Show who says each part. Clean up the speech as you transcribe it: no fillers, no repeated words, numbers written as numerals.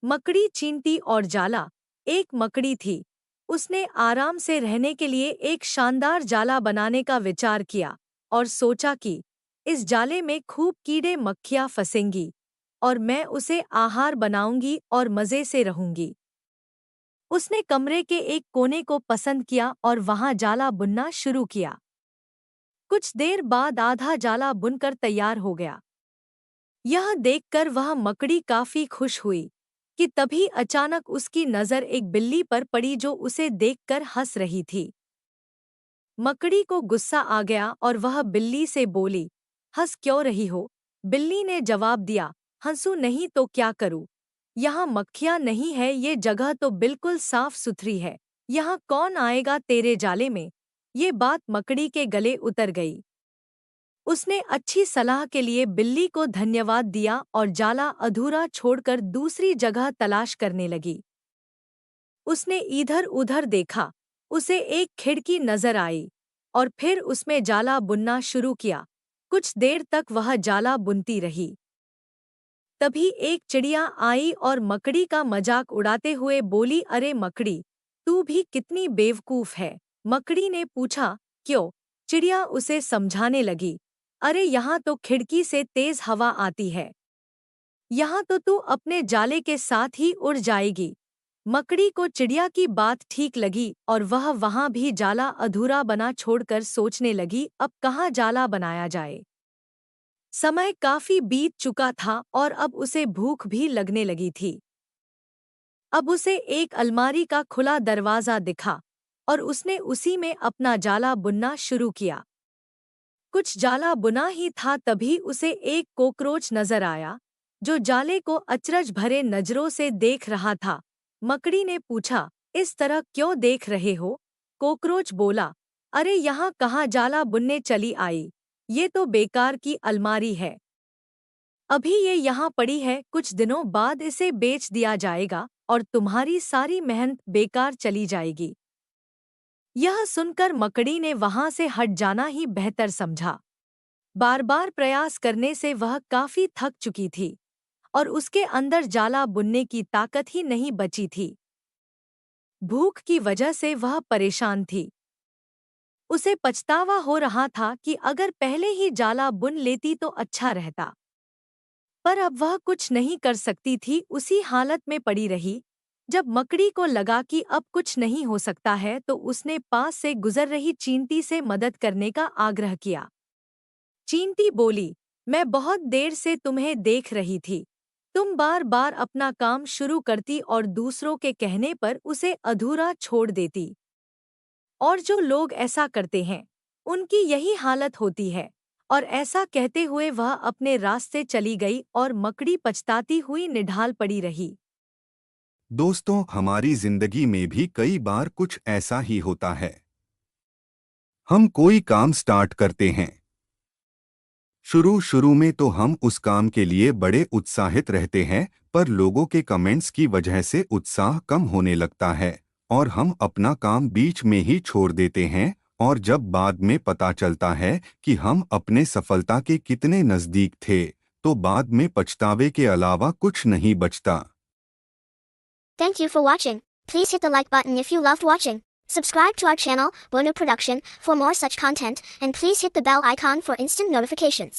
Speaker 1: मकड़ी, चींटी और जाला। एक मकड़ी थी। उसने आराम से रहने के लिए एक शानदार जाला बनाने का विचार किया और सोचा कि इस जाले में खूब कीड़े मक्खियाँ फंसेंगी और मैं उसे आहार बनाऊंगी और मज़े से रहूंगी। उसने कमरे के एक कोने को पसंद किया और वहां जाला बुनना शुरू किया। कुछ देर बाद आधा जाला बुनकर तैयार हो गया। यह देखकर वह मकड़ी काफी खुश हुई कि तभी अचानक उसकी नजर एक बिल्ली पर पड़ी जो उसे देखकर हंस रही थी। मकड़ी को गुस्सा आ गया और वह बिल्ली से बोली, हंस क्यों रही हो? बिल्ली ने जवाब दिया, हंसू नहीं तो क्या करूं? यहाँ मक्खियाँ नहीं है, ये जगह तो बिल्कुल साफ सुथरी है। यहाँ कौन आएगा तेरे जाले में? ये बात मकड़ी के गले उतर गई। उसने अच्छी सलाह के लिए बिल्ली को धन्यवाद दिया और जाला अधूरा छोड़कर दूसरी जगह तलाश करने लगी। उसने इधर-उधर देखा, उसे एक खिड़की नजर आई और फिर उसमें जाला बुनना शुरू किया। कुछ देर तक वह जाला बुनती रही। तभी एक चिड़िया आई और मकड़ी का मजाक उड़ाते हुए बोली, अरे मकड़ी, तू भी कितनी बेवकूफ है। मकड़ी ने पूछा, क्यों? चिड़िया उसे समझाने लगी, अरे यहाँ तो खिड़की से तेज हवा आती है। यहाँ तो तू अपने जाले के साथ ही उड़ जाएगी। मकड़ी को चिड़िया की बात ठीक लगी और वह वहाँ भी जाला अधूरा बना छोड़कर सोचने लगी, अब कहाँ जाला बनाया जाए। समय काफी बीत चुका था और अब उसे भूख भी लगने लगी थी। अब उसे एक अलमारी का खुला दरवाजा दिखा और उसने उसी में अपना जाला बुनना शुरू किया। कुछ जाला बुना ही था तभी उसे एक कॉकरोच नजर आया जो जाले को अचरज भरे नजरों से देख रहा था। मकड़ी ने पूछा, इस तरह क्यों देख रहे हो? कॉकरोच बोला, अरे यहाँ कहाँ जाला बुनने चली आई, ये तो बेकार की अलमारी है। अभी ये यहाँ पड़ी है, कुछ दिनों बाद इसे बेच दिया जाएगा और तुम्हारी सारी मेहनत बेकार चली जाएगी। यह सुनकर मकड़ी ने वहां से हट जाना ही बेहतर समझा। बार बार प्रयास करने से वह काफी थक चुकी थी और उसके अंदर जाला बुनने की ताकत ही नहीं बची थी। भूख की वजह से वह परेशान थी। उसे पछतावा हो रहा था कि अगर पहले ही जाला बुन लेती तो अच्छा रहता। पर अब वह कुछ नहीं कर सकती थी, उसी हालत में पड़ी रही। जब मकड़ी को लगा कि अब कुछ नहीं हो सकता है तो उसने पास से गुजर रही चींटी से मदद करने का आग्रह किया। चींटी बोली, मैं बहुत देर से तुम्हें देख रही थी। तुम बार बार अपना काम शुरू करती और दूसरों के कहने पर उसे अधूरा छोड़ देती। और जो लोग ऐसा करते हैं उनकी यही हालत होती है। और ऐसा कहते हुए वह अपने रास्ते चली गई और मकड़ी पछताती हुई निढाल पड़ी रही।
Speaker 2: दोस्तों, हमारी जिंदगी में भी कई बार कुछ ऐसा ही होता है। हम कोई काम स्टार्ट करते हैं। शुरू शुरू में तो हम उस काम के लिए बड़े उत्साहित रहते हैं, पर लोगों के कमेंट्स की वजह से उत्साह कम होने लगता है और हम अपना काम बीच में ही छोड़ देते हैं। और जब बाद में पता चलता है कि हम अपने सफलता के कितने नजदीक थे, तो बाद में पछतावे के अलावा कुछ नहीं बचता।
Speaker 3: Thank you for watching. Please hit the like button if you loved watching. Subscribe to our channel, Bono Production, for more such content, and please hit the bell icon for instant notifications.